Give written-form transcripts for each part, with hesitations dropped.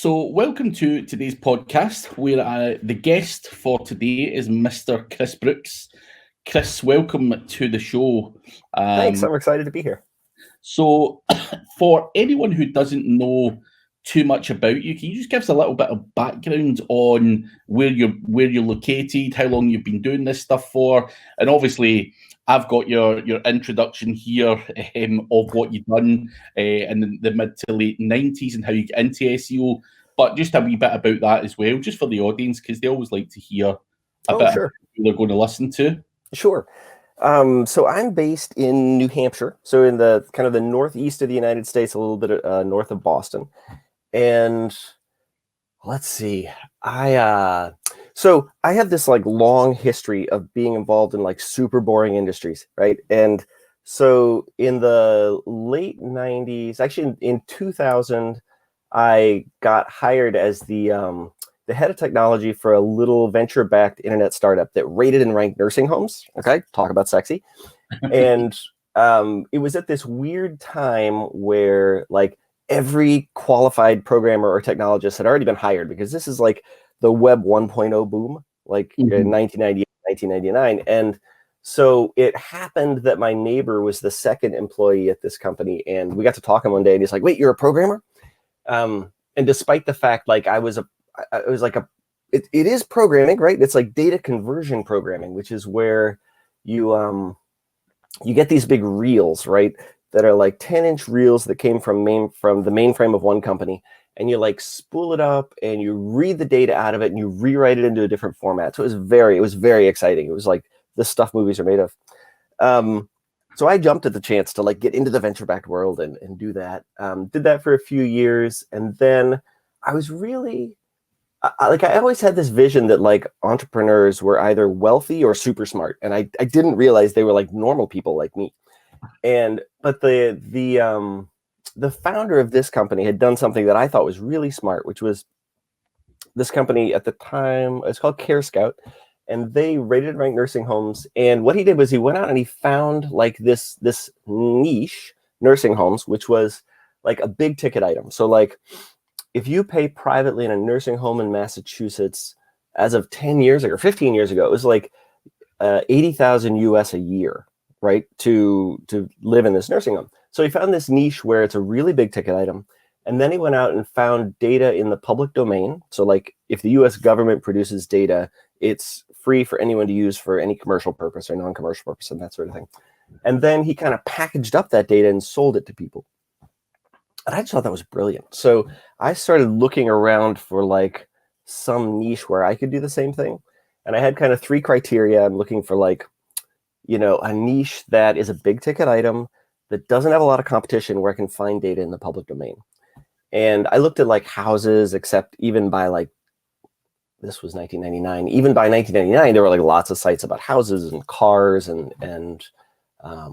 So, welcome to today's podcast, where the guest for today is Mr. Chris Brookes. Chris, welcome to the show. Thanks, I'm excited to be here. So, for anyone who doesn't know too much about you, can you just give us a little bit of background on where you're located, how long you've been doing this stuff for, and obviously, I've got your introduction here of what you've done in the mid to late 90s and how you get into SEO, but just a wee bit about that as well, just for the audience, because they always like to hear a bit Sure. of who they're going to listen to. Sure. So I'm based in New Hampshire, so in the kind of the northeast of the United States, a little bit north of Boston. And let's see, so I have this like long history of being involved in like super boring industries, right? And so in the late 90s, actually in 2000, I got hired as the head of technology for a little venture-backed internet startup that rated and ranked nursing homes. Okay, talk about sexy. And it was at this weird time where like every qualified programmer or technologist had already been hired, because this is like the web 1.0 boom, like in 1998, 1999. And so it happened that my neighbor was the second employee at this company, and we got to talking one day, and he's like, "Wait, you're a programmer?" And despite the fact, like it is programming, right? It's like data conversion programming, which is where you get these big reels, right? That are like 10-inch reels that came from the mainframe of one company, and you like spool it up and you read the data out of it and you rewrite it into a different format. So it was very exciting. It was like the stuff movies are made of. So I jumped at the chance to like get into the venture-backed world and do that. Did that for a few years, and then I was really I always had this vision that like entrepreneurs were either wealthy or super smart, and I didn't realize they were like normal people like me. But the founder of this company had done something that I thought was really smart, which was this company at the time, it's called Care Scout, and they rated and ranked nursing homes. And what he did was he went out and he found like this niche, nursing homes, which was like a big ticket item. So like if you pay privately in a nursing home in Massachusetts, as of 10 years ago or 15 years ago, it was like 80,000 US a year, right, to live in this nursing home. So he found this niche where it's a really big ticket item. And then he went out and found data in the public domain. So like if the US government produces data, it's free for anyone to use for any commercial purpose or non-commercial purpose and that sort of thing. And then he kind of packaged up that data and sold it to people. And I just thought that was brilliant. So I started looking around for like some niche where I could do the same thing. And I had kind of three criteria. I'm looking for like, a niche that is a big ticket item that doesn't have a lot of competition, where I can find data in the public domain. And I looked at like houses, except even by like, this was 1999. Even by 1999, there were like lots of sites about houses and cars and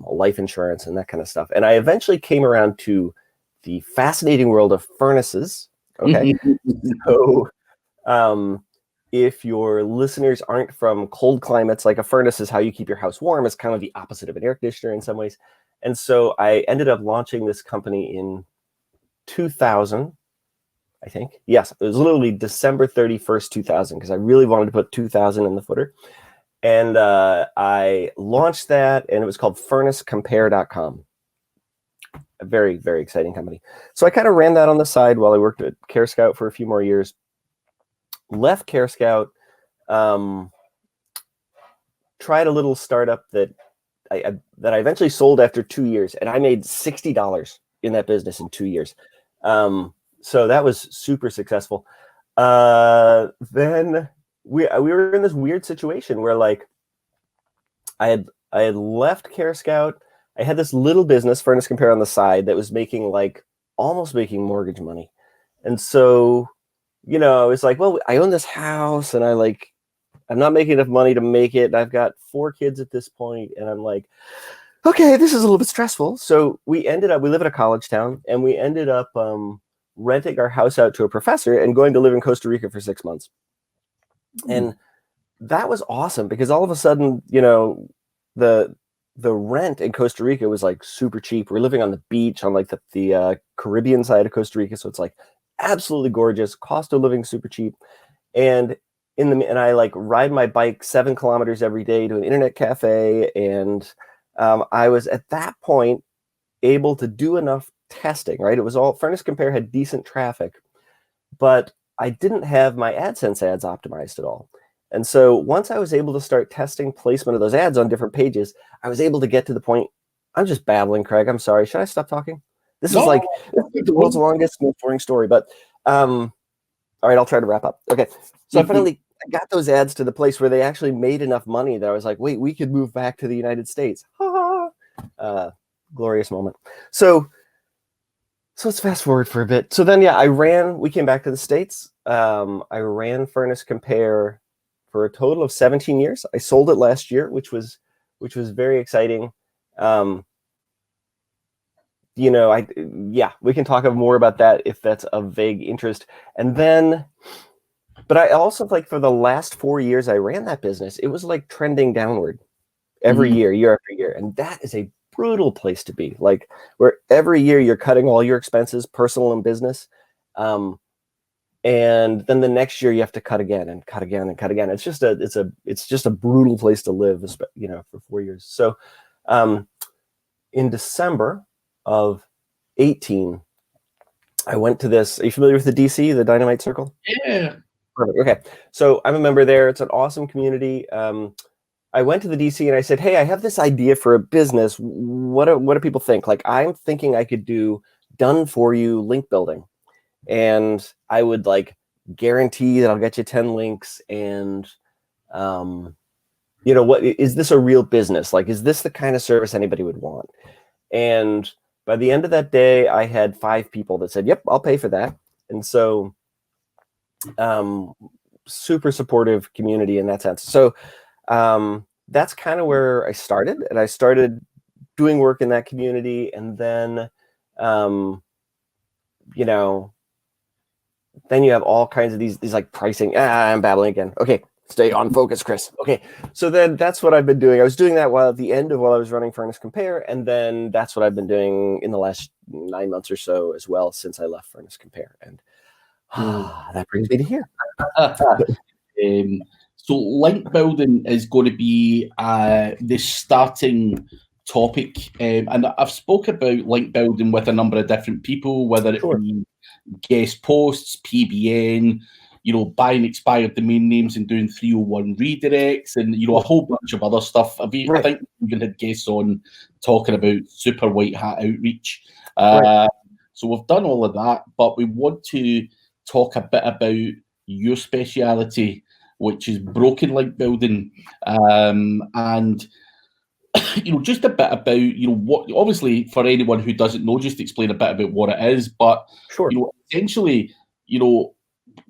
life insurance and that kind of stuff. And I eventually came around to the fascinating world of furnaces. Okay. So if your listeners aren't from cold climates, like a furnace is how you keep your house warm. It's kind of the opposite of an air conditioner in some ways. And so I ended up launching this company in 2000, I think. Yes, it was literally December 31st, 2000, because I really wanted to put 2000 in the footer. And I launched that, and it was called furnacecompare.com. A very, very exciting company. So I kind of ran that on the side while I worked at Care Scout for a few more years. Left Care Scout, tried a little startup that I eventually sold after 2 years, and I made $60 in that business in 2 years. So that was super successful. Then we were in this weird situation where like I had left Care Scout. I had this little business, Furnace Compare, on the side that was almost making mortgage money. And so, I was like, well, I own this house and I'm not making enough money to make it. And I've got 4 kids at this point, and I'm like, okay, this is a little bit stressful. So we live in a college town, and we ended up renting our house out to a professor and going to live in Costa Rica for 6 months. And that was awesome, because all of a sudden, the rent in Costa Rica was like super cheap. We're living on the beach on like the Caribbean side of Costa Rica. So it's like absolutely gorgeous, cost of living super cheap. And I like ride my bike 7 kilometers every day to an internet cafe. And I was at that point able to do enough testing, right? It was all Furnace Compare had decent traffic, but I didn't have my AdSense ads optimized at all. And so once I was able to start testing placement of those ads on different pages, I was able to get to the point. I'm just babbling, Craig. I'm sorry. Should I stop talking? This is like the world's longest most boring story, but all right, I'll try to wrap up. Okay. So I finally got those ads to the place where they actually made enough money that I was like, wait, we could move back to the United States. Glorious moment. So let's fast forward for a bit. So then, yeah, we came back to the States. I ran Furnace Compare for a total of 17 years. I sold it last year, which was very exciting. We can talk more about that if that's of vague interest. And then, but I also, like, for the last 4 years I ran that business, it was like trending downward every year after year. And that is a brutal place to be, like, where every year you're cutting all your expenses, personal and business. And then the next year you have to cut again and cut again and cut again. It's just a brutal place to live, for 4 years. So in December of 18, I went to this. Are you familiar with the DC, the Dynamite Circle? Yeah. Perfect. Okay. So I'm a member there. It's an awesome community. I went to the DC and I said, hey, I have this idea for a business. What do people think? Like, I'm thinking I could do done for you link building. And I would, like, guarantee that I'll get you 10 links. And, what is this a real business? Like, is this the kind of service anybody would want? And by the end of that day, I had 5 people that said, yep, I'll pay for that. And so super supportive community in that sense. So that's kind of where I started. And I started doing work in that community. And then, then you have all kinds of these like pricing. I'm babbling again. Okay, stay on focus, Chris. Okay, so then that's what I've been doing. I was doing that while I was running Furnace Compare, and then that's what I've been doing in the last 9 months or so as well since I left Furnace Compare. And that brings me to here. So link building is going to be the starting topic, and I've spoke about link building with a number of different people, whether it be guest posts, PBN, buying expired domain names and doing 301 redirects, and a whole bunch of other stuff. I think we even had guests on talking about super white hat outreach. So we've done all of that, but we want to talk a bit about your speciality, which is broken link building, and just a bit about what. Obviously, for anyone who doesn't know, just explain a bit about what it is. But essentially,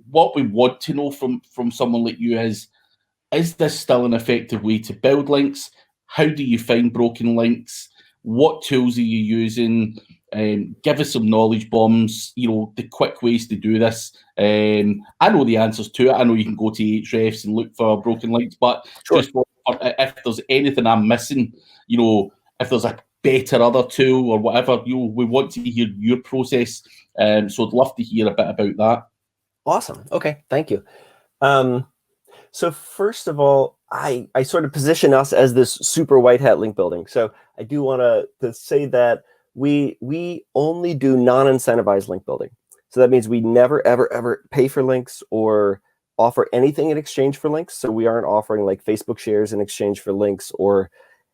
what we want to know from someone like you is this still an effective way to build links? How do you find broken links? What tools are you using? Give us some knowledge bombs, the quick ways to do this. I know the answers to it. I know you can go to Ahrefs and look for broken links, but just if there's anything I'm missing, if there's a better other tool or whatever, we want to hear your process. So I'd love to hear a bit about that. Awesome. Okay. Thank you. So first of all, I sort of position us as this super white hat link building. So I do want to say that we only do non-incentivized link building. So that means we never, ever, ever pay for links or offer anything in exchange for links. So we aren't offering like Facebook shares in exchange for links, or,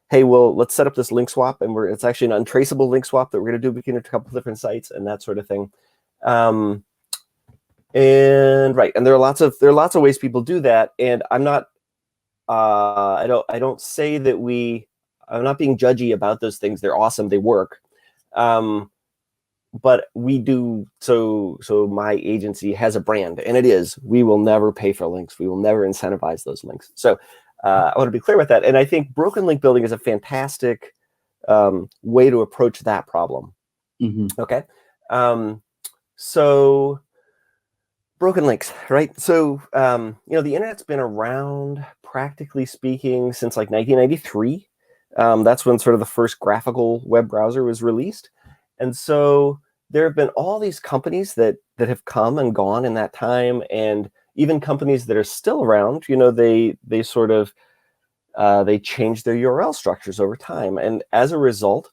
hey, well, let's set up this link swap. And it's actually an untraceable link swap that we're going to do between a couple different sites and that sort of thing. And there are lots of ways people do that. And I'm not, I don't say that I'm not being judgy about those things. They're awesome. They work. But we do, so my agency has a brand, and it is, we will never pay for links. We will never incentivize those links. So I want to be clear about that. And I think broken link building is a fantastic way to approach that problem. Okay. So broken links, right? So, the internet's been around, practically speaking, since like 1993. That's when sort of the first graphical web browser was released. And so there have been all these companies that have come and gone in that time, and even companies that are still around, they sort of they change their URL structures over time. And as a result,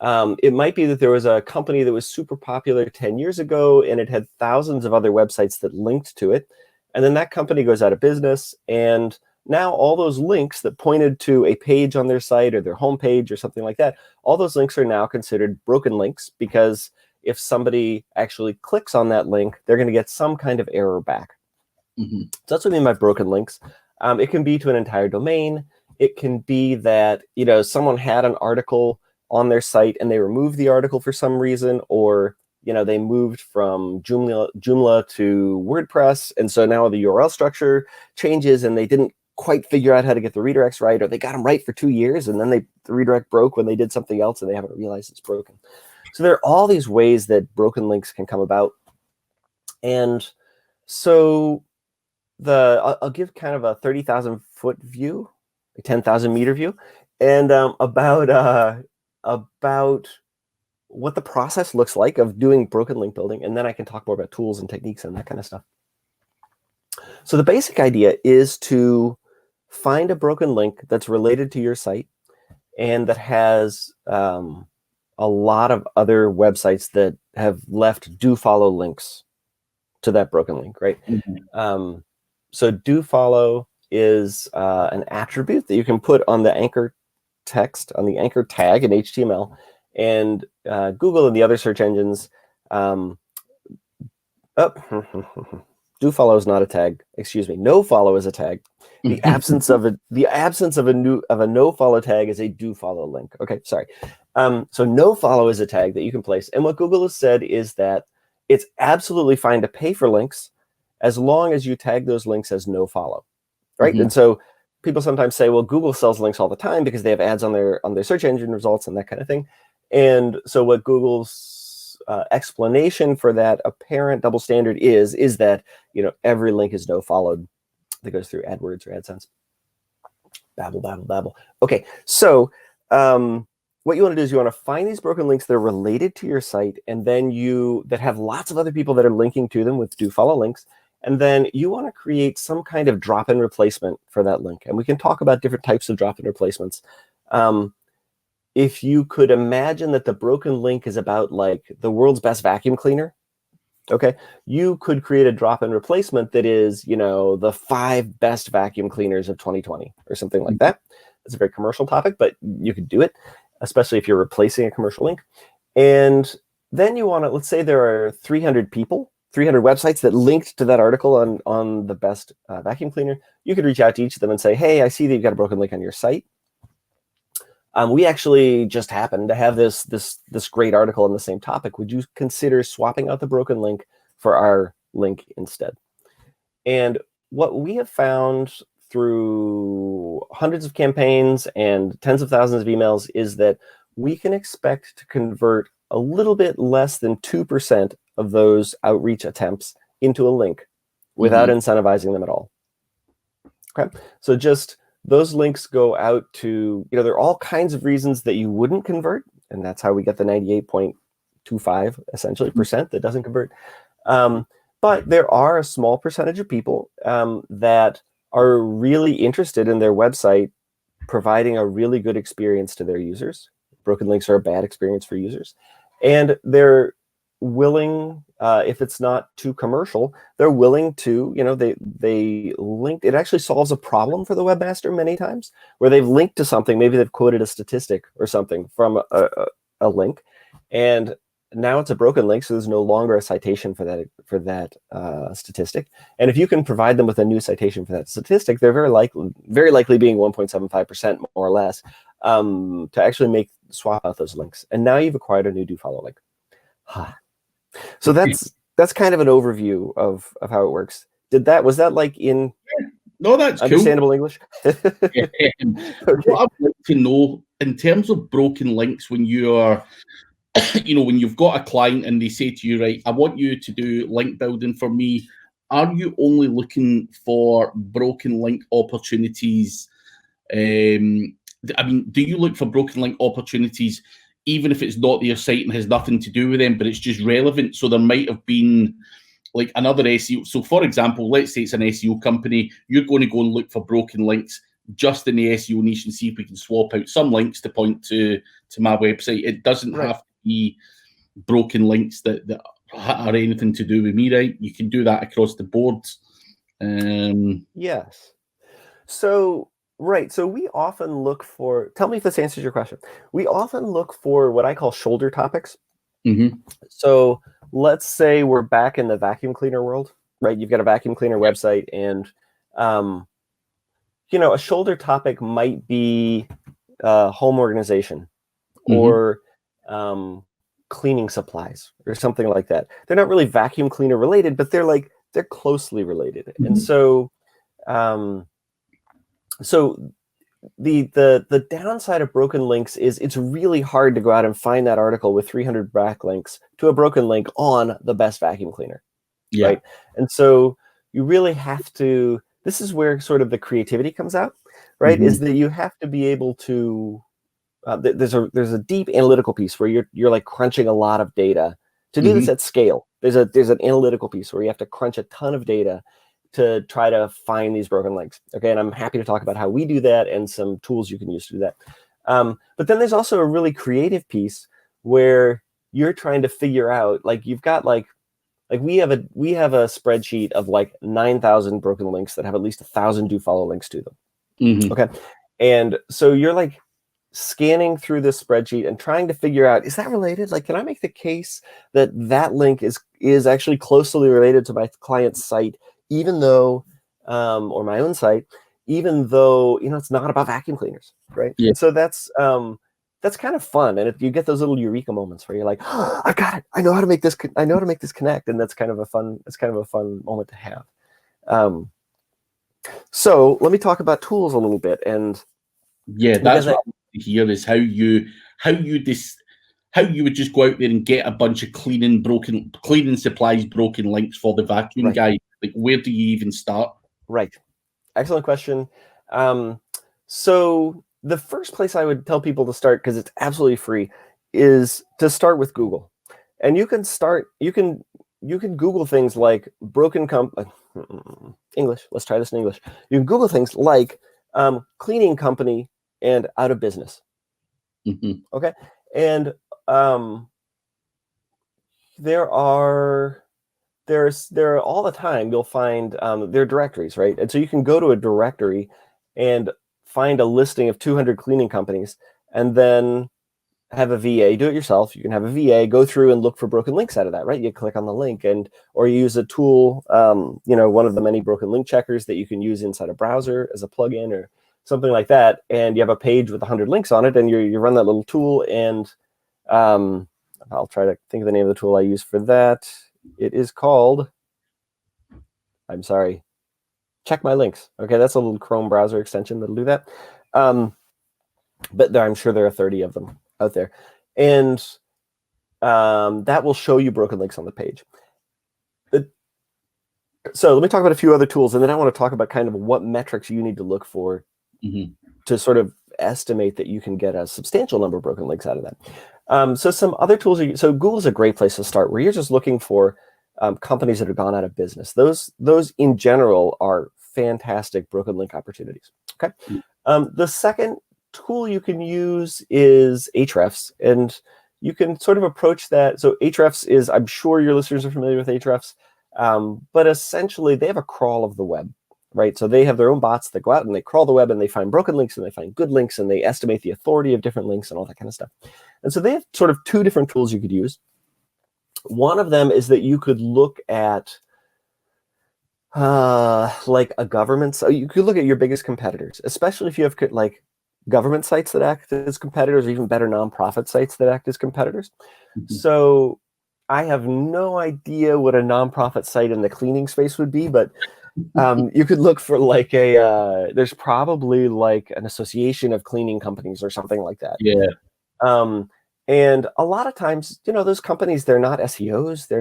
it might be that there was a company that was super popular 10 years ago, and it had thousands of other websites that linked to it. And then that company goes out of business, and now all those links that pointed to a page on their site or their homepage or something like that, all those links are now considered broken links, because if somebody actually clicks on that link, they're going to get some kind of error back. So that's what I mean by broken links. It can be to an entire domain. It can be that, someone had an article on their site and they removed the article for some reason, or they moved from Joomla to WordPress, and so now the URL structure changes, and they didn't quite figure out how to get the redirects right, or they got them right for 2 years, and then the redirect broke when they did something else, and they haven't realized it's broken. So there are all these ways that broken links can come about. And so I'll give kind of a 30,000 foot view, a 10,000 meter view, and about what the process looks like of doing broken link building. And then I can talk more about tools and techniques and that kind of stuff. So the basic idea is to find a broken link that's related to your site and that has a lot of other websites that have left do follow links to that broken link, right? So do follow is an attribute that you can put on the anchor text, on the anchor tag in HTML, and Google and the other search engines. Do follow is not a tag. Excuse me. No follow is a tag. The absence of a no follow tag is a do follow link. Okay, sorry. So no follow is a tag that you can place. And what Google has said is that it's absolutely fine to pay for links as long as you tag those links as no follow, right? And so people sometimes say, well, Google sells links all the time because they have ads on their search engine results and that kind of thing. And so what Google's explanation for that apparent double standard is that every link is no followed that goes through AdWords or AdSense. Babble, babble, babble. Okay, so what you want to do is you want to find these broken links that are related to your site, and then that have lots of other people that are linking to them with do follow links. And then you want to create some kind of drop-in replacement for that link. And we can talk about different types of drop-in replacements. If you could imagine that the broken link is about like the world's best vacuum cleaner, okay, you could create a drop-in replacement that is, the 5 best vacuum cleaners of 2020 or something like that. It's a very commercial topic, but you could do it, especially if you're replacing a commercial link. And then you want to, let's say there are 300 websites that linked to that article on the best vacuum cleaner. You could reach out to each of them and say, hey, I see that you've got a broken link on your site. We actually just happen to have this great article on the same topic. Would you consider swapping out the broken link for our link instead? And what we have found through hundreds of campaigns and tens of thousands of emails is that we can expect to convert a little bit less than 2% of those outreach attempts into a link without incentivizing them at all. Okay, so just those links go out to, there are all kinds of reasons that you wouldn't convert, and that's how we get the 98.25 essentially percent that doesn't convert. But there are a small percentage of people that are really interested in their website providing a really good experience to their users. Broken links are a bad experience for users, and they're willing, if it's not too commercial, they're willing to, they linked. It actually solves a problem for the webmaster many times, where they've linked to something. Maybe they've quoted a statistic or something from a link, and now it's a broken link, so there's no longer a citation for that statistic. And if you can provide them with a new citation for that statistic, they're very likely being 1.75% more or less to actually swap out those links. And now you've acquired a new do follow link. So that's kind of an overview of how it works. Was that like in no, that's understandable cool. English? Okay. What I'd like to know in terms of broken links, when you're when you've got a client and they say to you, right, I want you to do link building for me, are you only looking for broken link opportunities? Do you look for broken link opportunities even if it's not their site and has nothing to do with them, but it's just relevant. So there might have been like another SEO. So for example, let's say it's an SEO company. You're going to go and look for broken links just in the SEO niche and see if we can swap out some links to point to my website. It doesn't have to be broken links that are anything to do with me, right? You can do that across the board. Yes. So, so we often look for, tell me if this answers your question. We often look for what I call shoulder topics. Mm-hmm. So let's say we're back in the vacuum cleaner world, right? You've got a vacuum cleaner website, and you know, a shoulder topic might be home organization or cleaning supplies or something like that. They're not really vacuum cleaner related, but they're closely related. And so the downside of broken links is it's really hard to go out and find that article with 300 backlinks to a broken link on the best vacuum cleaner. Yeah. Right. And so you really have to, this is where sort of the creativity comes out, right? Is that you have to be able to, there's a deep analytical piece where you're like crunching a lot of data to do this at scale. There's an analytical piece where you have to crunch a ton of data to try to find these broken links. Okay, and I'm happy to talk about how we do that and some tools you can use to do that. But then there's also a really creative piece where you're trying to figure out, like you've got like we have a spreadsheet of like 9,000 broken links that have at least 1,000 do follow links to them. Okay, and so you're like scanning through this spreadsheet and trying to figure out, is that related? Like, can I make the case that that link is actually closely related to my client's site, even though, or my own site, even though, you know, it's not about vacuum cleaners, right? Yeah. And so that's kind of fun. And if you get those little eureka moments where you're like, oh, I got it. I know how to make this connect. And that's kind of a fun moment to have. So let me talk about tools a little bit. And yeah, that's what I want to hear is how you would just go out there and get a bunch of cleaning supplies, broken links for the vacuum guy. Like, where do you even start? Right. Excellent question. So the first place I would tell people to start, because it's absolutely free, is to start with Google. And you can Google things like English. Let's try this in English. You can Google things like cleaning company and out of business. Okay. And there are all the time, you'll find there are directories, right? And so you can go to a directory and find a listing of 200 cleaning companies, and then have a VA do it yourself. You can have a VA go through and look for broken links out of that, right? You click on the link, or you use a tool, you know, one of the many broken link checkers that you can use inside a browser as a plugin or something like that. And you have a page with 100 links on it, and you run that little tool. And I'll try to think of the name of the tool I use for that. It is called, I'm sorry, Check My Links. Okay, that's a little Chrome browser extension that'll do that. But I'm sure there are 30 of them out there. And that will show you broken links on the page. So let me talk about a few other tools, and then I want to talk about kind of what metrics you need to look for to sort of estimate that you can get a substantial number of broken links out of that. So some other tools so Google's a great place to start, where you're just looking for companies that have gone out of business. Those in general are fantastic broken link opportunities. Okay. The second tool you can use is Ahrefs, and you can sort of approach that. So Ahrefs is, I'm sure your listeners are familiar with Ahrefs, but essentially they have a crawl of the web, right? So they have their own bots that go out and they crawl the web, and they find broken links and they find good links, and they estimate the authority of different links and all that kind of stuff. And so they have sort of two different tools you could use. One of them is that you could look at like a government. So you could look at your biggest competitors, especially if you have like government sites that act as competitors, or even better, nonprofit sites that act as competitors. So I have no idea what a nonprofit site in the cleaning space would be, but you could look for like there's probably like an association of cleaning companies or something like that. Yeah. And a lot of times, you know, those companies, they're not SEOs,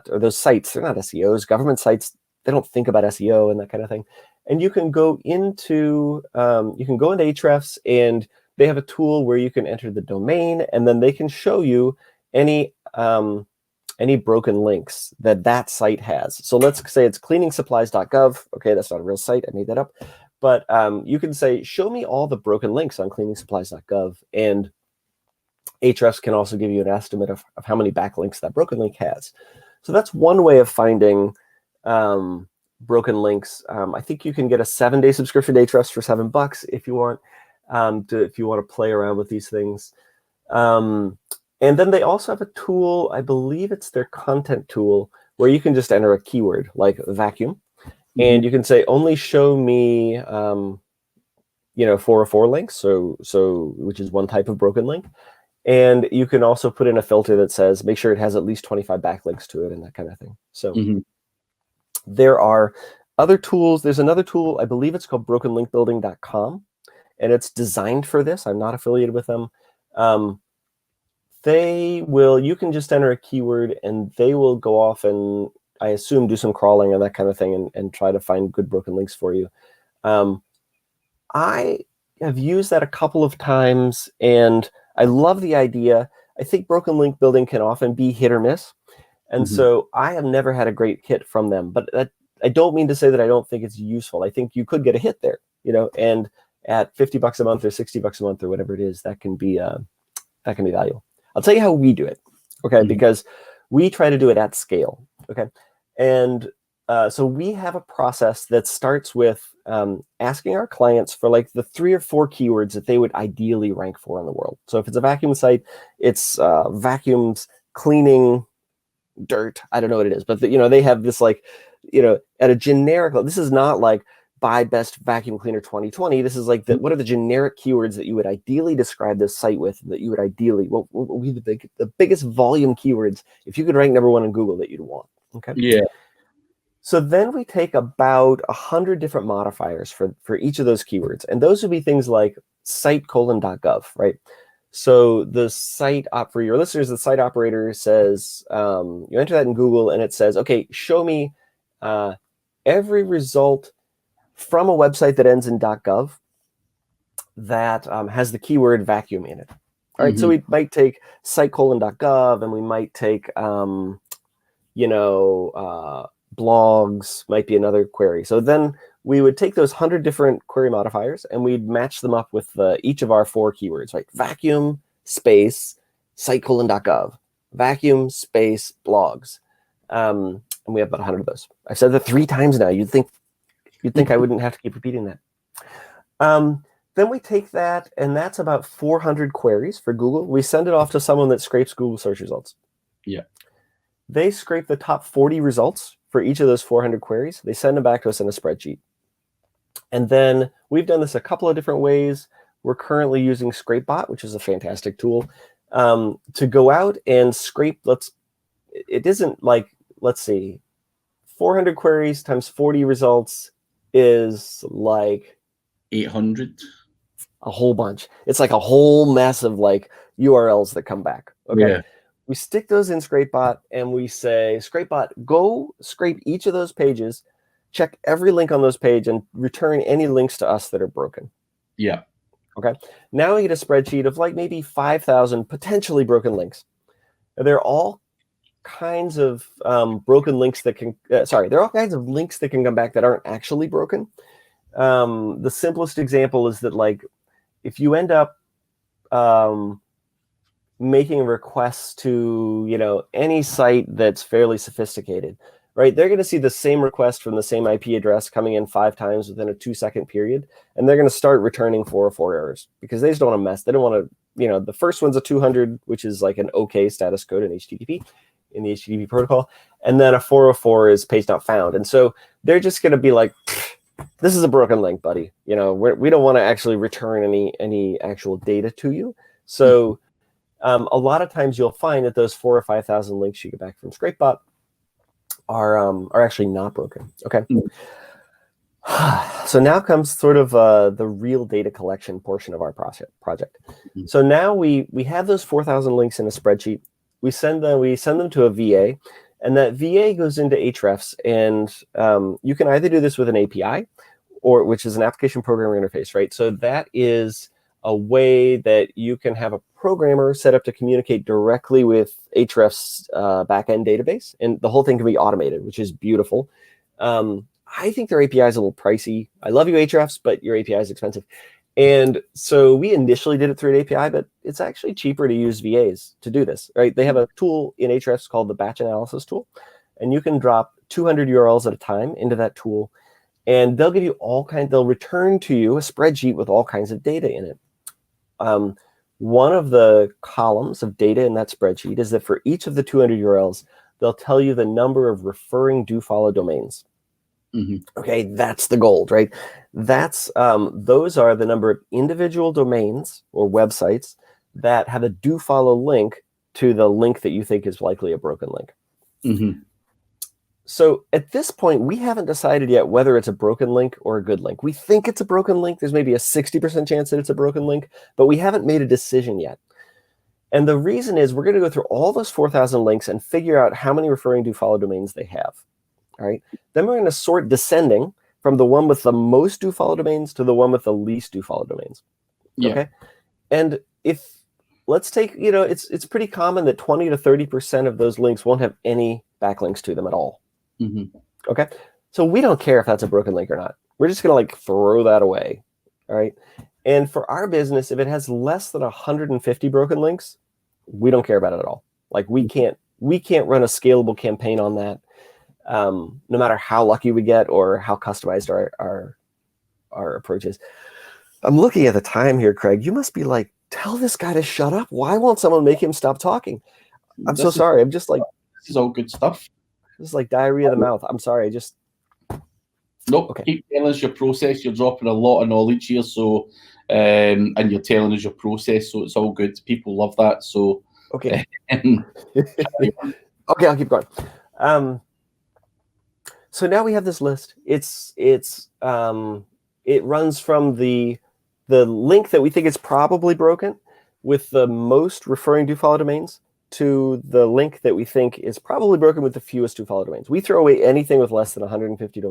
or those sites, they're not SEOs. Government sites, they don't think about SEO and that kind of thing. And you can go into Ahrefs, and they have a tool where you can enter the domain, and then they can show you any broken links that site has. So let's say it's cleaningsupplies.gov. Okay, that's not a real site. I made that up. But you can say, show me all the broken links on cleaningsupplies.gov. And Ahrefs can also give you an estimate of how many backlinks that broken link has. So that's one way of finding broken links. I think you can get a 7-day subscription to Ahrefs for $7 if you want, if you want to play around with these things. And then they also have a tool, I believe it's their content tool, where you can just enter a keyword like vacuum, and you can say only show me 404 links, so which is one type of broken link. And you can also put in a filter that says make sure it has at least 25 backlinks to it and that kind of thing. So there are other tools. There's another tool, I believe it's called brokenlinkbuilding.com, and it's designed for this. I'm not affiliated with them. You can just enter a keyword and they will go off and, I assume, do some crawling and that kind of thing and try to find good broken links for you. I have used that a couple of times and I love the idea. I think broken link building can often be hit or miss. And so I have never had a great hit from them, but I don't mean to say that I don't think it's useful. I think you could get a hit there, and at $50 a month or $60 a month or whatever it is, that can be valuable. I'll tell you how we do it, okay? Because we try to do it at scale, okay? And so we have a process that starts with asking our clients for like the 3 or 4 keywords that they would ideally rank for in the world. So if it's a vacuum site, it's vacuums cleaning dirt. I don't know what it is, but they have this like, at a generic level. This is not like buy best vacuum cleaner 2020. This is like what are the generic keywords that you would ideally describe this site with, that you would ideally, what would be the biggest volume keywords if you could rank .1 in Google that you'd want. Okay. Yeah. So then we take about 100 different modifiers for each of those keywords. And those would be things like site::gov, right? So the site for your listeners, the site operator says, you enter that in Google and it says, okay, show me every result from a website that ends in .gov that has the keyword vacuum in it. All right, so we might take site::gov and we might take, blogs might be another query. So then we would take those 100 different query modifiers and we'd match them up with each of our 4 keywords, right? Vacuum space site::gov, vacuum space blogs. And we have about 100 of those. I've said that 3 times now. You'd think I wouldn't have to keep repeating that. Then we take that, and that's about 400 queries for Google. We send it off to someone that scrapes Google search results. Yeah. They scrape the top 40 results for each of those 400 queries. They send them back to us in a spreadsheet. And then we've done this a couple of different ways. We're currently using ScrapeBot, which is a fantastic tool, to go out and scrape. It isn't like, let's see, 400 queries times 40 results is like 800. A whole bunch. It's like a whole mess of like URLs that come back. Okay. Yeah. We stick those in ScrapeBot and we say, ScrapeBot, go scrape each of those pages, check every link on those pages, and return any links to us that are broken. Yeah. Okay. Now we get a spreadsheet of like maybe 5,000 potentially broken links. They're all kinds of broken links that can, there are all kinds of links that can come back that aren't actually broken. The simplest example is that, like, if you end up making requests to, any site that's fairly sophisticated, right? They're going to see the same request from the same IP address coming in 5 times within a 2-second period, and they're going to start returning 404 errors because they just don't want to mess. They don't want to, the first one's a 200, which is like an OK status code in HTTP, in the HTTP protocol, and then a 404 is page not found. And so they're just going to be like, this is a broken link, buddy. We don't want to actually return any actual data to you. So a lot of times you'll find that those 4,000 or 5,000 links you get back from ScrapeBot are actually not broken. Okay. So now comes sort of the real data collection portion of our project. So now we have those 4,000 links in a spreadsheet. We send them to a VA, and that VA goes into Ahrefs, and you can either do this with an API, which is an application programming interface, right? So that is a way that you can have a programmer set up to communicate directly with Ahrefs' backend database, and the whole thing can be automated, which is beautiful. I think their API is a little pricey. I love you, Ahrefs, but your API is expensive. And so we initially did it through an API, but it's actually cheaper to use VAs to do this, right? They have a tool in Ahrefs called the batch analysis tool, and you can drop 200 URLs at a time into that tool, and they'll give you they'll return to you a spreadsheet with all kinds of data in it. One of the columns of data in that spreadsheet is that for each of the 200 URLs, they'll tell you the number of referring do-follow domains. Okay, that's the gold, right? That's those are the number of individual domains or websites that have a do-follow link to the link that you think is likely a broken link. So at this point, we haven't decided yet whether it's a broken link or a good link. We think it's a broken link. There's maybe a 60% chance that it's a broken link, but we haven't made a decision yet. And the reason is we're going to go through all those 4,000 links and figure out how many referring do-follow domains they have. All right. Then we're going to sort descending from the one with the most do-follow domains to the one with the least do-follow domains. Okay. And if let's take, it's pretty common that 20 to 30% of those links won't have any backlinks to them at all. Okay. So we don't care if that's a broken link or not. We're just going to throw that away. All right. And for our business, if it has less than 150 broken links, we don't care about it at all. We can't run a scalable campaign on that. No matter how lucky we get or how customized our approach is. I'm looking at the time here, Craig. You must be like, tell this guy to shut up. Why won't someone make him stop talking? I'm so sorry. I'm just like, this is all good stuff. This is like diarrhea of the mouth. I'm sorry. Nope. Okay. Keep telling us your process. You're dropping a lot of knowledge here, so and you're telling us your process, so it's all good. People love that. So okay. Okay, I'll keep going. So now we have this list. It runs from the link that we think is probably broken with the most referring do-follow domains to the link that we think is probably broken with the fewest do-follow domains. We throw away anything with less than 150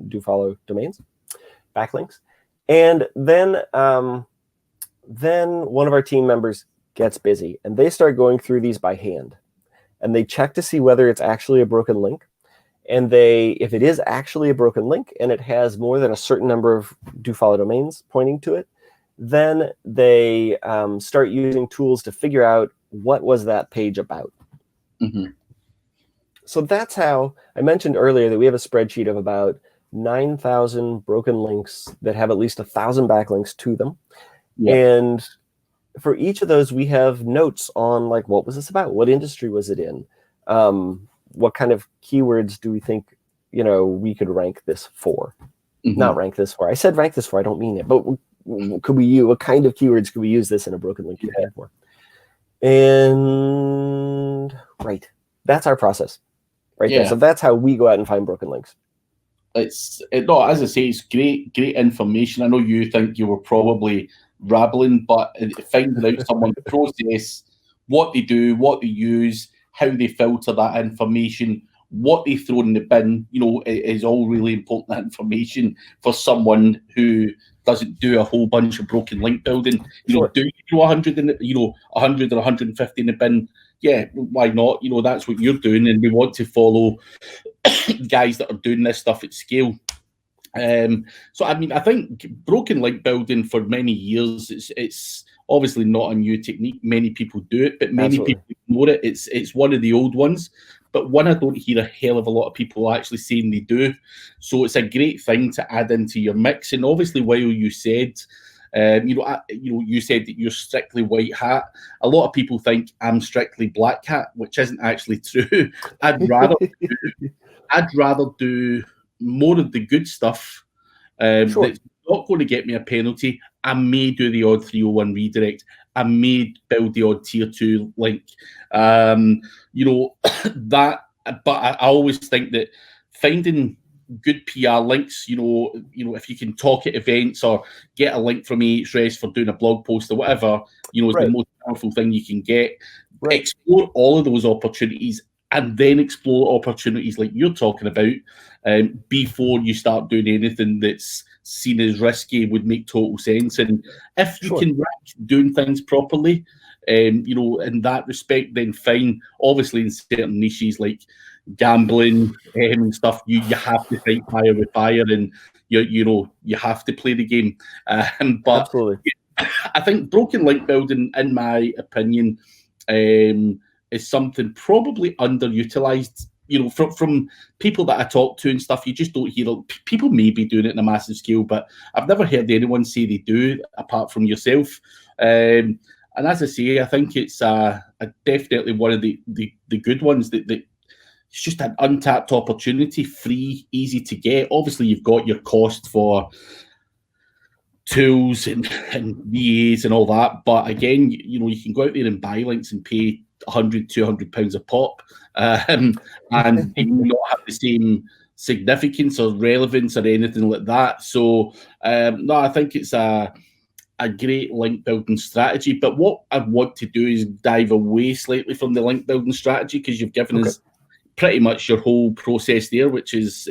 do-follow domains, backlinks. And then one of our team members gets busy, and they start going through these by hand. And they check to see whether it's actually a broken link. And if it is actually a broken link and it has more than a certain number of do-follow domains pointing to it, then they start using tools to figure out what was that page about. So that's how I mentioned earlier that we have a spreadsheet of about 9,000 broken links that have at least 1,000 backlinks to them. And for each of those, we have notes on what was this about? What industry was it in? What kind of keywords do we think, we could rank this for? Not rank this for. I said rank this for. I don't mean it. But what kind of keywords could we use this in a broken link campaign for? And right, that's our process, right there. So that's how we go out and find broken links. As I say, it's great information. I know you think you were probably rambling, but finding out someone's process, what they do, what they use, how they filter that information, what they throw in the bin, is all really important information for someone who doesn't do a whole bunch of broken link building. Do you throw 100 in the, 100 or 150 in the bin? Yeah, why not? That's what you're doing, and we want to follow guys that are doing this stuff at scale. So I think broken link building for many years, it's obviously not a new technique. Many people do it, but many people ignore it. It's one of the old ones, but one I don't hear a hell of a lot of people actually saying they do. So it's a great thing to add into your mix. And obviously, while you said, you said that you're strictly white hat, a lot of people think I'm strictly black hat, which isn't actually true. I'd rather do more of the good stuff. That's not going to get me a penalty. I may do the odd 301 redirect. I may build the odd tier 2 link. That. But I always think that finding good PR links, if you can talk at events or get a link from Ahrefs for doing a blog post or whatever, is the most powerful thing you can get. Explore all of those opportunities and then explore opportunities like you're talking about before you start doing anything that's seen as risky would make total sense. And if you can rank doing things properly, in that respect, then fine. Obviously, in certain niches like gambling and stuff, you have to fight fire with fire, and you have to play the game. But Absolutely. I think broken link building, in my opinion, is something probably underutilized. From people that I talk to and stuff, you just don't hear. People may be doing it in a massive scale, but I've never heard anyone say they do, apart from yourself. And as I say, I think it's definitely one of the good ones that it's just an untapped opportunity, free, easy to get. Obviously, you've got your cost for tools and VAs and all that, but again, you can go out there and buy links and pay £100-200 a pop, and they will not have the same significance or relevance or anything like that. So no, I think it's a great link building strategy. But what I want to do is dive away slightly from the link building strategy, because you've given us pretty much your whole process there, which is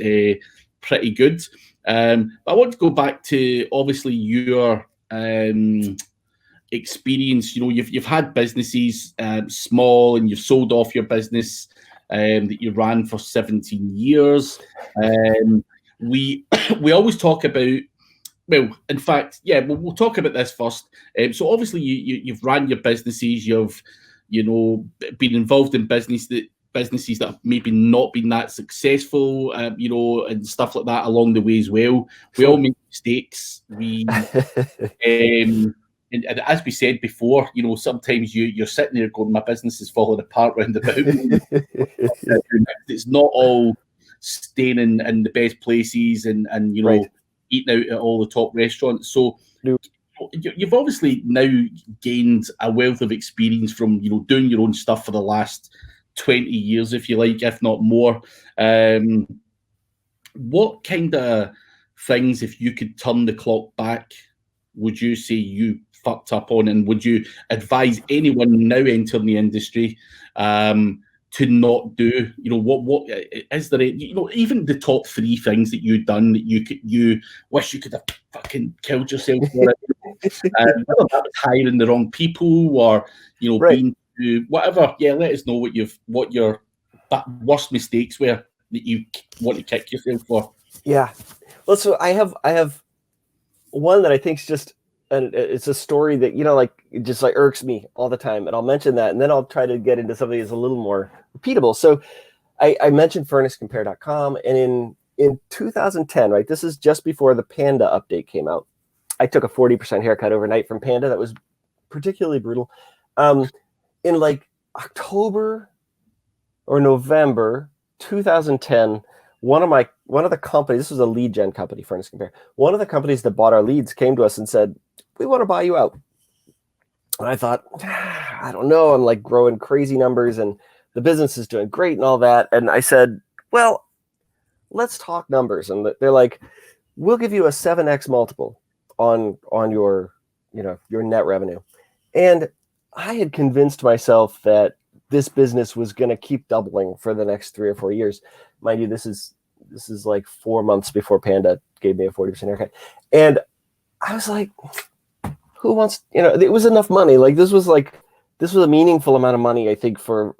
pretty good. But I want to go back to obviously your experience. You've had businesses small, and you've sold off your business that you ran for 17 years. We always talk about, well, in fact, yeah, we'll talk about this first. So obviously you've ran your businesses, you've been involved in businesses that have maybe not been that successful, and stuff like that along the way as well. We all make mistakes. We and as we said before, sometimes you're sitting there going, my business is falling apart round about me. It's not all staying in the best places and eating out at all the top restaurants. So you've obviously now gained a wealth of experience from doing your own stuff for the last 20 years, if you like, if not more. What kind of things, if you could turn the clock back, would you say you fucked up on, and would you advise anyone now entering the industry to not do? What is there? Even the top 3 things that you've done that you wish you could have fucking killed yourself for it. Whether that was hiring the wrong people, or being whatever. Yeah, let us know what your worst mistakes were that you want to kick yourself for. Yeah, well, so I have one that I think is just, and it's a story that it just irks me all the time, and I'll mention that, and then I'll try to get into something that's a little more repeatable. So I mentioned furnacecompare.com, and in 2010, right, this is just before the Panda update came out, I took a 40% haircut overnight from Panda. That was particularly brutal. In October or November 2010, one of the companies, this was a lead gen company, Furnace Compare, one of the companies that bought our leads came to us and said, we want to buy you out. And I thought, I don't know, I'm growing crazy numbers and the business is doing great and all that. And I said, well, let's talk numbers. And they're like, we'll give you a 7x multiple on your net revenue. And I had convinced myself that this business was going to keep doubling for the next 3 or 4 years. Mind you, this is 4 months before Panda gave me a 40% haircut. And I was like, who wants, it was enough money. This was a meaningful amount of money, I think, for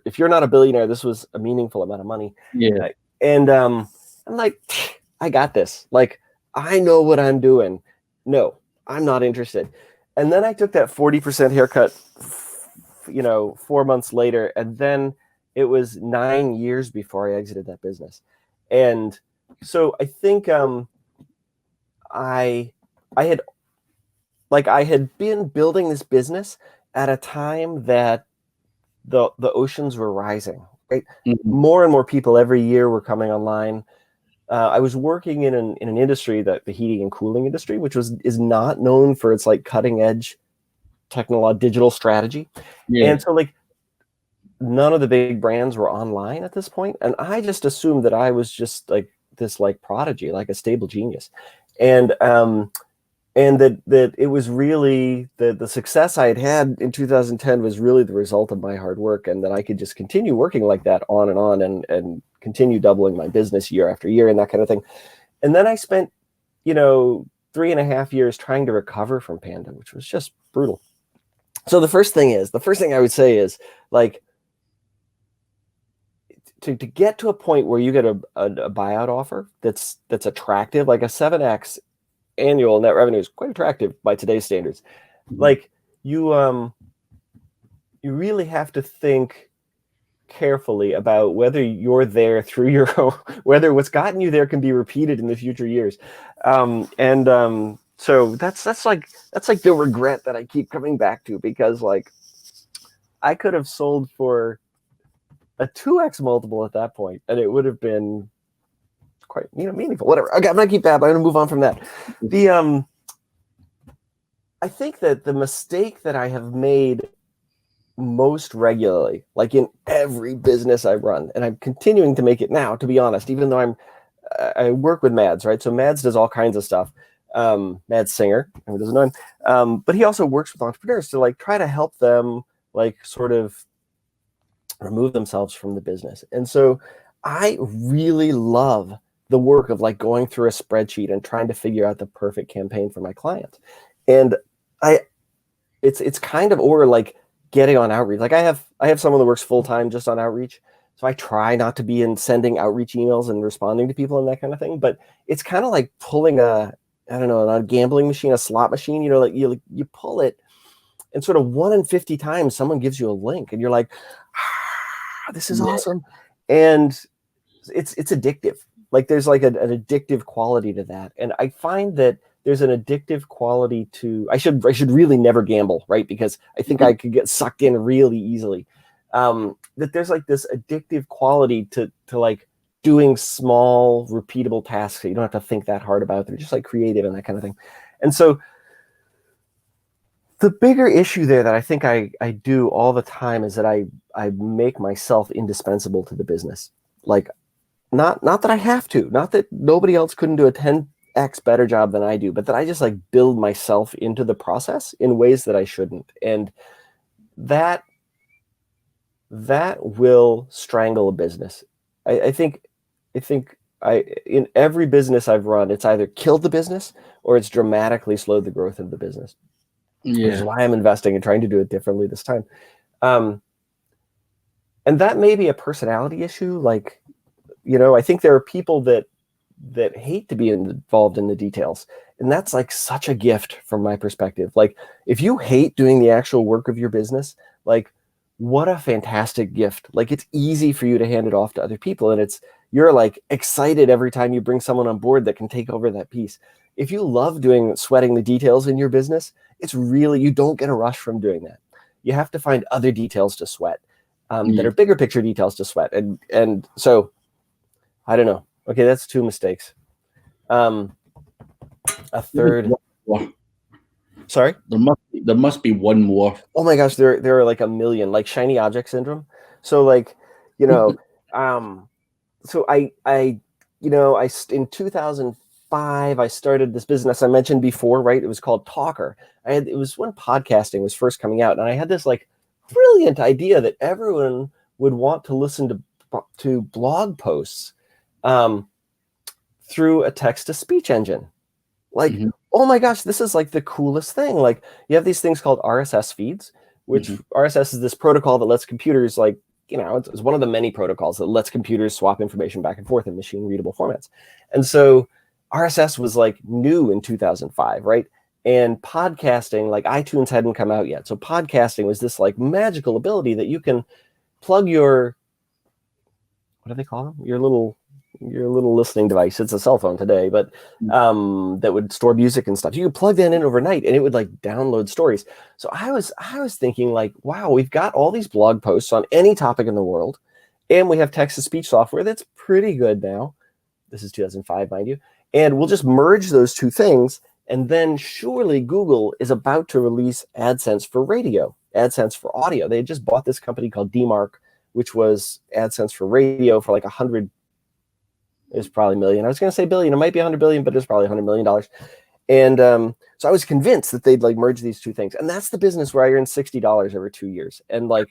if you're not a billionaire, this was a meaningful amount of money. Yeah. And I'm like, I got this. I know what I'm doing. No, I'm not interested. And then I took that 40% haircut, 4 months later, and then it was 9 years before I exited that business. And so I think I had been building this business at a time that the oceans were rising, right? Mm-hmm. More and more people every year were coming online. I was working in an industry, that the heating and cooling industry, which is not known for its cutting edge digital strategy. Yeah. And so none of the big brands were online at this point. And I just assumed that I was just this prodigy, a stable genius. And and that it was really the success I had in 2010 was really the result of my hard work, and that I could just continue working like that on and continue doubling my business year after year and that kind of thing. And then I spent, 3.5 years trying to recover from Panda, which was just brutal. So the first thing I would say is, like, to get to a point where you get a buyout offer that's attractive, like a 7x annual net revenue is quite attractive by today's standards. Like, you really have to think carefully about whether you're there through your own, whether what's gotten you there can be repeated in the future years. So that's like the regret that I keep coming back to, because, like, I could have sold for a 2x multiple at that point, and it would have been quite, meaningful. Whatever. Okay, I'm gonna keep that. I'm gonna move on from that. I think that the mistake that I have made most regularly, like in every business I run, and I'm continuing to make it now, to be honest, even though I work with Mads, right? So Mads does all kinds of stuff. Mads Singer, who doesn't know him, but he also works with entrepreneurs to, like, try to help them, like, sort of remove themselves from the business. And so I really love the work of, like, going through a spreadsheet and trying to figure out the perfect campaign for my client. And it's kind of, or like getting on outreach. Like, I have someone that works full-time just on outreach. So I try not to be in sending outreach emails and responding to people and that kind of thing. But it's kind of like pulling a gambling machine, a slot machine, like you pull it, and sort of 1 in 50 times someone gives you a link and you're like, this is awesome. And it's addictive. Like, there's like an addictive quality to that. And I find that there's an addictive quality to, I should really never gamble, right? Because I think I could get sucked in really easily. That there's like this addictive quality to like doing small, repeatable tasks that you don't have to think that hard about. They're just like creative and that kind of thing. And so the bigger issue there that I think I do all the time is that I make myself indispensable to the business. Like, not that I have to, not that nobody else couldn't do a 10x better job than I do, but that I just, like, build myself into the process in ways that I shouldn't. And that will strangle a business. I think in every business I've run, it's either killed the business or it's dramatically slowed the growth of the business. Which is why I'm investing and trying to do it differently this time. And that may be a personality issue. Like, I think there are people that hate to be involved in the details. And that's, like, such a gift from my perspective. Like, if you hate doing the actual work of your business, like, what a fantastic gift. Like, it's easy for you to hand it off to other people. And you're like excited every time you bring someone on board that can take over that piece. If you love sweating the details in your business, it's really, you don't get a rush from doing that. You have to find other details to sweat, that are bigger picture details to sweat. And so, I don't know. Okay, that's 2 mistakes. A third. Sorry? There must be one more. Oh my gosh, there are like a million, like shiny object syndrome. So, like, so I in 2005, I started this business I mentioned before, right? It was called Talker. It was when podcasting was first coming out, and I had this, like, brilliant idea that everyone would want to listen to blog posts through a text-to-speech engine. Like, oh my gosh, this is like the coolest thing. Like, you have these things called RSS feeds, which RSS is this protocol that lets computers, like, it's one of the many protocols that lets computers swap information back and forth in machine readable formats. And so RSS was, like, new in 2005, right? And podcasting, like, iTunes hadn't come out yet. So podcasting was this, like, magical ability that you can plug your, what do they call them? Your little listening device. It's a cell phone today, but that would store music and stuff. You could plug that in overnight and it would, like, download stories. So I was thinking, like, wow, we've got all these blog posts on any topic in the world, and we have text-to-speech software that's pretty good now. This is 2005, mind you. And we'll just merge those two things, and then surely Google is about to release AdSense for radio, AdSense for audio. They had just bought this company called DMARC, which was AdSense for radio for like 100. It's probably million. I was going to say billion. It might be 100 billion, but it's probably $100 million. And so I was convinced that they'd like merge these two things. And that's the business where I earned $60 over 2 years. And like,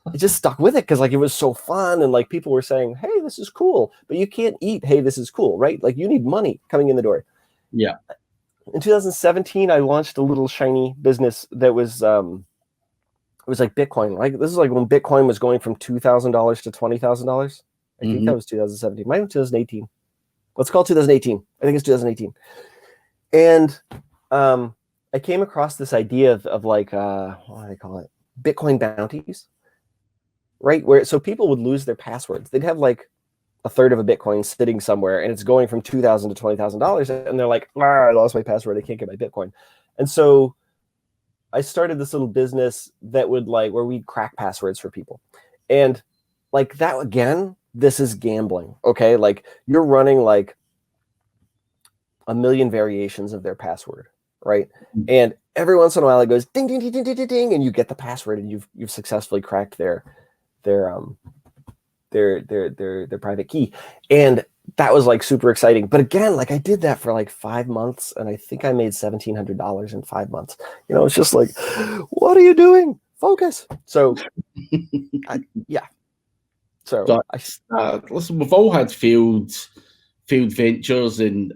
I just stuck with it because like it was so fun. And like people were saying, hey, this is cool. But you can't eat, hey, this is cool, right? Like you need money coming in the door. Yeah. In 2017, I launched a little shiny business that was it was like Bitcoin. Like this is like when Bitcoin was going from $2,000 to $20,000. I think that was 2017. Might have been 2018. Let's call it 2018. I think it's 2018. And I came across this idea of like what do they call it? Bitcoin bounties, right? Where so people would lose their passwords. They'd have like a third of a Bitcoin sitting somewhere, and it's going from $2,000 to $20,000, and they're like, I lost my password. I can't get my Bitcoin. And so I started this little business that would like where we'd crack passwords for people, and like that again. This is gambling, okay? Like you're running like a million variations of their password, right? And every once in a while it goes ding, ding, ding, ding, ding, ding, ding, and you get the password, and you've successfully cracked their private key. And that was like super exciting. But again, like I did that for like 5 months, and I think I made $1,700 in 5 months. You know, it's just like, what are you doing? Focus. So, yeah. So listen, we've all had failed ventures and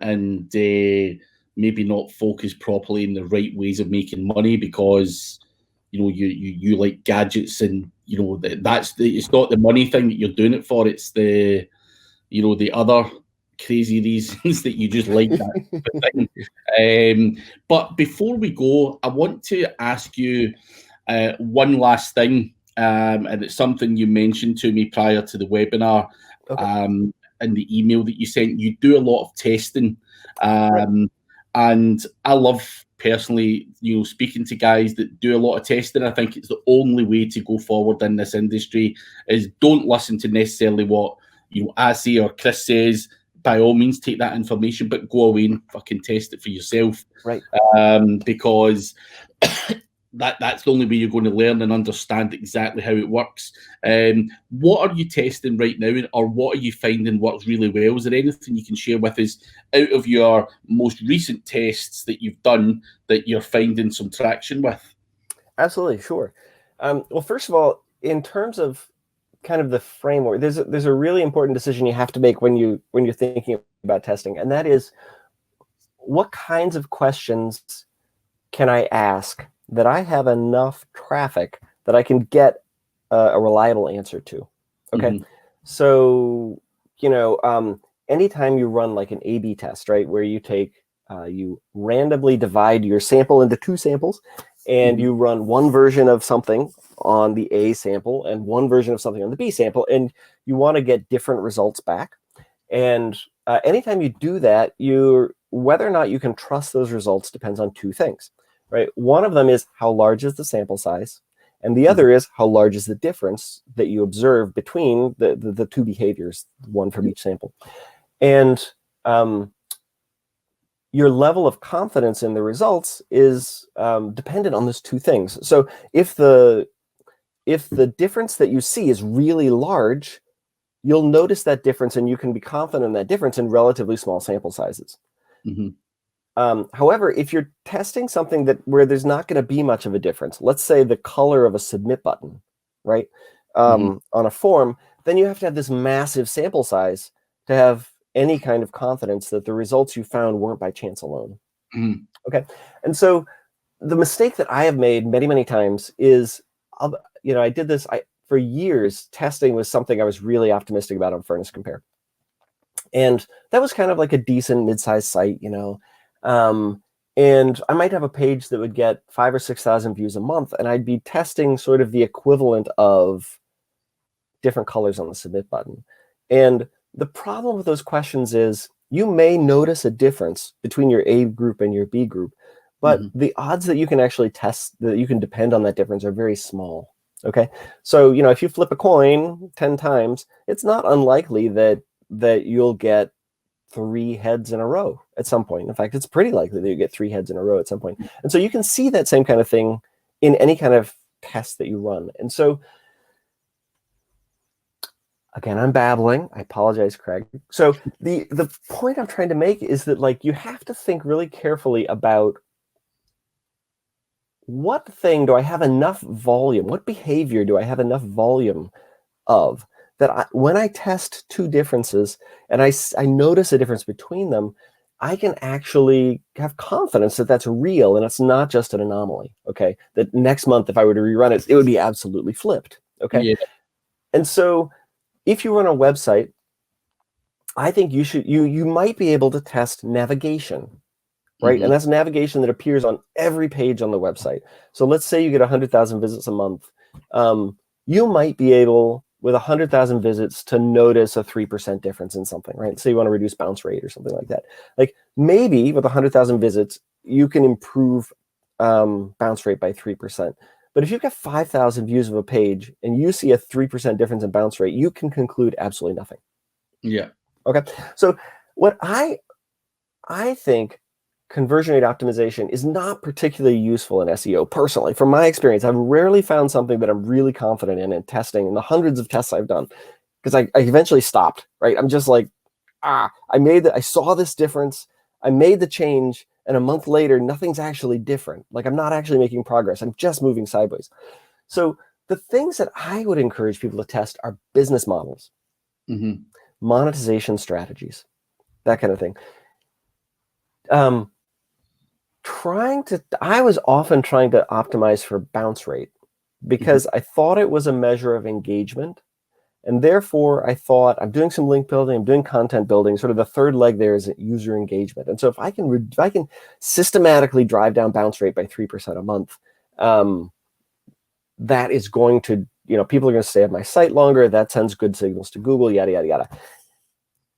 maybe not focused properly in the right ways of making money because you like gadgets, and it's not the money thing that you're doing it for. It's the the other crazy reasons that you just like that thing. But before we go, I want to ask you one last thing. And it's something you mentioned to me prior to the webinar, and the email that you sent. You do a lot of testing, and I love personally, speaking to guys that do a lot of testing. I think it's the only way to go forward in this industry. Is don't listen to necessarily what I say or Chris says. By all means, take that information, but go away and fucking test it for yourself, right? Because that's the only way you're going to learn and understand exactly how it works. What are you testing right now, or what are you finding works really well? Is there anything you can share with us out of your most recent tests that you've done that you're finding some traction with? Absolutely, sure. Well, first of all, in terms of kind of the framework, there's a really important decision you have to make when you're thinking about testing, and that is what kinds of questions can I ask that I have enough traffic that I can get a reliable answer to. Okay. So, anytime you run like an A/B test, right, where you take, you randomly divide your sample into 2 samples, and you run one version of something on the A sample and one version of something on the B sample, and you want to get different results back. And anytime you do that, whether or not you can trust those results depends on 2 things. Right. One of them is how large is the sample size, and the other is how large is the difference that you observe between the 2 behaviors, one from each sample. And your level of confidence in the results is dependent on those 2 things. So if the difference that you see is really large, you'll notice that difference, and you can be confident in that difference in relatively small sample sizes. However, if you're testing something where there's not going to be much of a difference, let's say the color of a submit button, right, on a form, then you have to have this massive sample size to have any kind of confidence that the results you found weren't by chance alone. Okay, and so the mistake that I have made many, many times is, I did this for years. Testing was something I was really optimistic about on Furnace Compare, and that was kind of like a decent mid-sized site, and I might have a page that would get 5,000 or 6,000 views a month, and I'd be testing sort of the equivalent of different colors on the submit button. And the problem with those questions is you may notice a difference between your A group and your B group, but the odds that you can actually test, that you can depend on that difference, are very small. Okay, so if you flip a coin 10 times, it's not unlikely that you'll get 3 heads in a row at some point. In fact, it's pretty likely that you get 3 heads in a row at some point. And so you can see that same kind of thing in any kind of test that you run. And so Again, I'm babbling. I apologize, Craig. So the point I'm trying to make is that, like, you have to think really carefully about what thing do I have enough volume? What behavior do I have enough volume of that when I test two differences and I notice a difference between them, I can actually have confidence that that's real and it's not just an anomaly. Okay, that next month, if I were to rerun it, it would be absolutely flipped. Okay, Yeah. and so if you run a website, I think you might be able to test navigation, right? Mm-hmm. And that's navigation that appears on every page on the website. So let's say you get 100,000 visits a month. You might be able, with 100,000 visits, to notice a 3% difference in something, right? Say you want to reduce bounce rate or something like that. Like maybe with 100,000 visits, you can improve bounce rate by 3%. But if you've got 5,000 views of a page and you see a 3% difference in bounce rate, you can conclude absolutely nothing. Yeah. Okay. So what I think conversion rate optimization is not particularly useful in SEO. Personally, from my experience, I've rarely found something that I'm really confident in testing in the hundreds of tests I've done, because I eventually stopped, right? I'm just like, I saw this difference, I made the change, and a month later, nothing's actually different. Like, I'm not actually making progress. I'm just moving sideways. So the things that I would encourage people to test are business models, Mm-hmm. monetization strategies, that kind of thing. I was often trying to optimize for bounce rate because I thought it was a measure of engagement. And therefore, I thought, I'm doing some link building, I'm doing content building. Sort of the third leg there is user engagement. And so if I can systematically drive down bounce rate by 3% a month, that is going to, people are going to stay on my site longer. That sends good signals to Google, yada, yada, yada.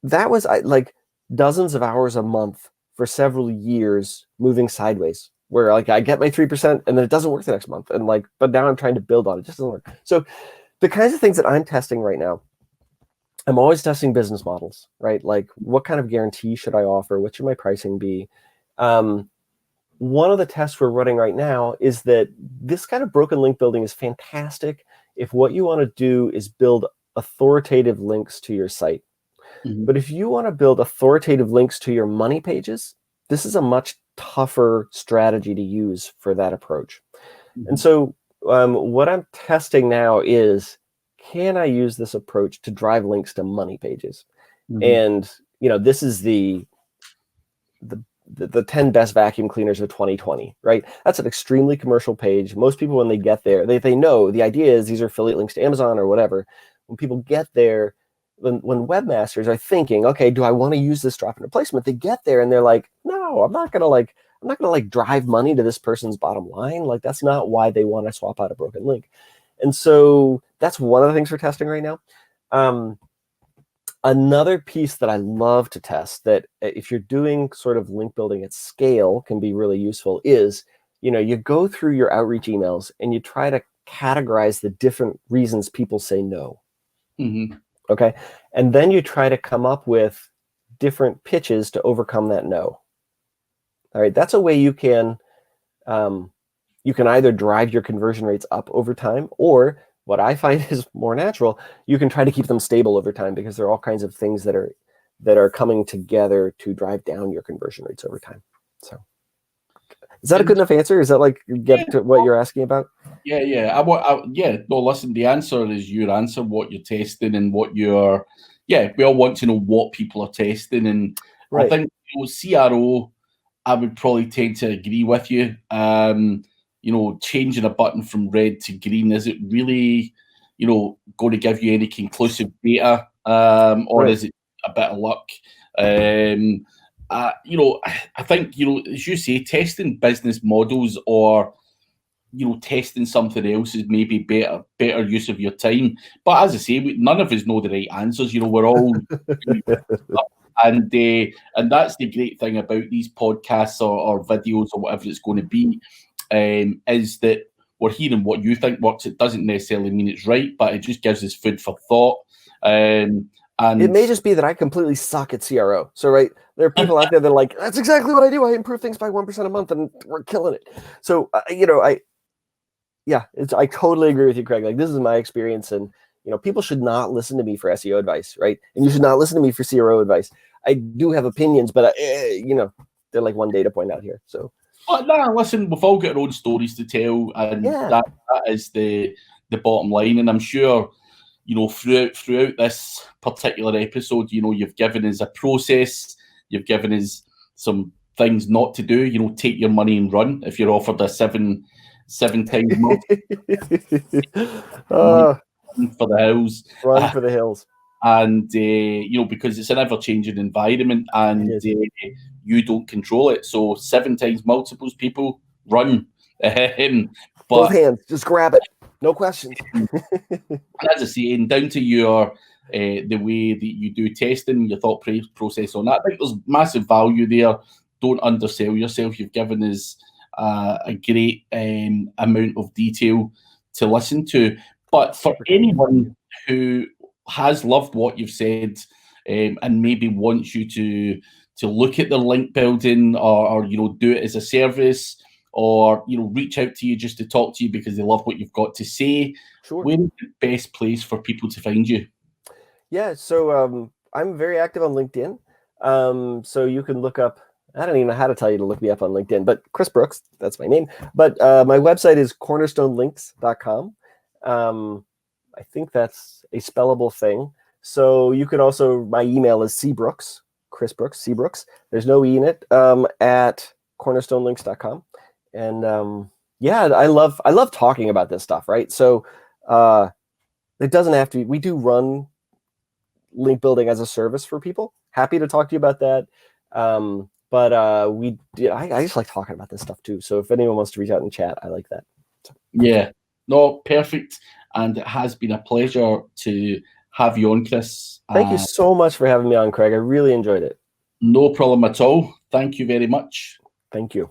That was like dozens of hours a month for several years moving sideways, where like I get my 3% and then it doesn't work the next month. And but now I'm trying to build on it. It just doesn't work. So the kinds of things that I'm testing right now, I'm always testing business models, right? Like, what kind of guarantee should I offer? What should my pricing be? One of the tests we're running right now is that this kind of broken link building is fantastic if what you want to do is build authoritative links to your site. Mm-hmm. But if you want to build authoritative links to your money pages, this is a much tougher strategy to use for that approach. Mm-hmm. And so what I'm testing now is, can I use this approach to drive links to money pages? Mm-hmm. And, this is the 10 best vacuum cleaners of 2020, right? That's an extremely commercial page. Most people, when they get there, they know the idea is these are affiliate links to Amazon or whatever. When people get there, when webmasters are thinking, okay, do I want to use this drop-in replacement? They get there and they're like, no, I'm not gonna drive money to this person's bottom line. Like, that's not why they want to swap out a broken link. And so that's one of the things we're testing right now. Another piece that I love to test, that if you're doing sort of link building at scale can be really useful, is, you go through your outreach emails and you try to categorize the different reasons people say no. Mm-hmm. Okay. And then you try to come up with different pitches to overcome that no. All right. That's a way you can either drive your conversion rates up over time, or what I find is more natural, you can try to keep them stable over time, because there are all kinds of things that are coming together to drive down your conversion rates over time. So is that a good enough answer? Is that get to what you're asking about? Yeah. No, listen, the answer is your answer, what you're testing and what you're, we all want to know what people are testing. And right. I think, CRO, I would probably tend to agree with you. Changing a button from red to green, is it really, going to give you any conclusive data, or right. is it a bit of luck? I think, as you say, testing business models or, testing something else is maybe better use of your time. But as I say, none of us know the right answers. We're all and that's the great thing about these podcasts or videos or whatever it's going to be, is that we're hearing what you think works. It doesn't necessarily mean it's right, but it just gives us food for thought. And it may just be that I completely suck at CRO. So, right, there are people out there that are like, that's exactly what I do. I improve things by 1% a month and we're killing it. So, I totally agree with you, Craig. Like, this is my experience. And, You know, people should not listen to me for SEO advice, right? And you should not listen to me for CRO advice. I do have opinions, but you know, they're like one data point out here. So, no, listen, we've all got our own stories to tell, and yeah, that is the bottom line. And I'm sure, you know, throughout this particular episode, you know, you've given us a process, you've given us some things not to do. You know, take your money and run. If you're offered a seven times more, run for the hills. Run for the hills. And you know, because it's an ever-changing environment, and you don't control it. So 7 times multiples, people run. Both hands, just grab it, no questions. As I say, and down to your the way that you do testing, your thought process on that. I think there's massive value there. Don't undersell yourself. You've given us a great amount of detail to listen to. But for anyone who has loved what you've said and maybe wants you to look at the link building, or you know, do it as a service, or you know, reach out to you just to talk to you because they love what you've got to say, where is the best place for people to find you? Yeah, so I'm very active on LinkedIn. So you can look up, I don't even know how to tell you to look me up on LinkedIn, but Chris Brookes, that's my name. But my website is cornerstonelinks.com. I think that's a spellable thing. So you can also, my email is cbrooks, Chris Brookes, cbrooks. There's no E in it, at cornerstonelinks.com. And yeah, I love talking about this stuff, right? So it doesn't have to be, we do run link building as a service for people. Happy to talk to you about that. But I just like talking about this stuff too. So if anyone wants to reach out and chat, I like that. So. Yeah, no, perfect. And it has been a pleasure to have you on, Chris. Thank you so much for having me on, Craig. I really enjoyed it. No problem at all. Thank you very much. Thank you.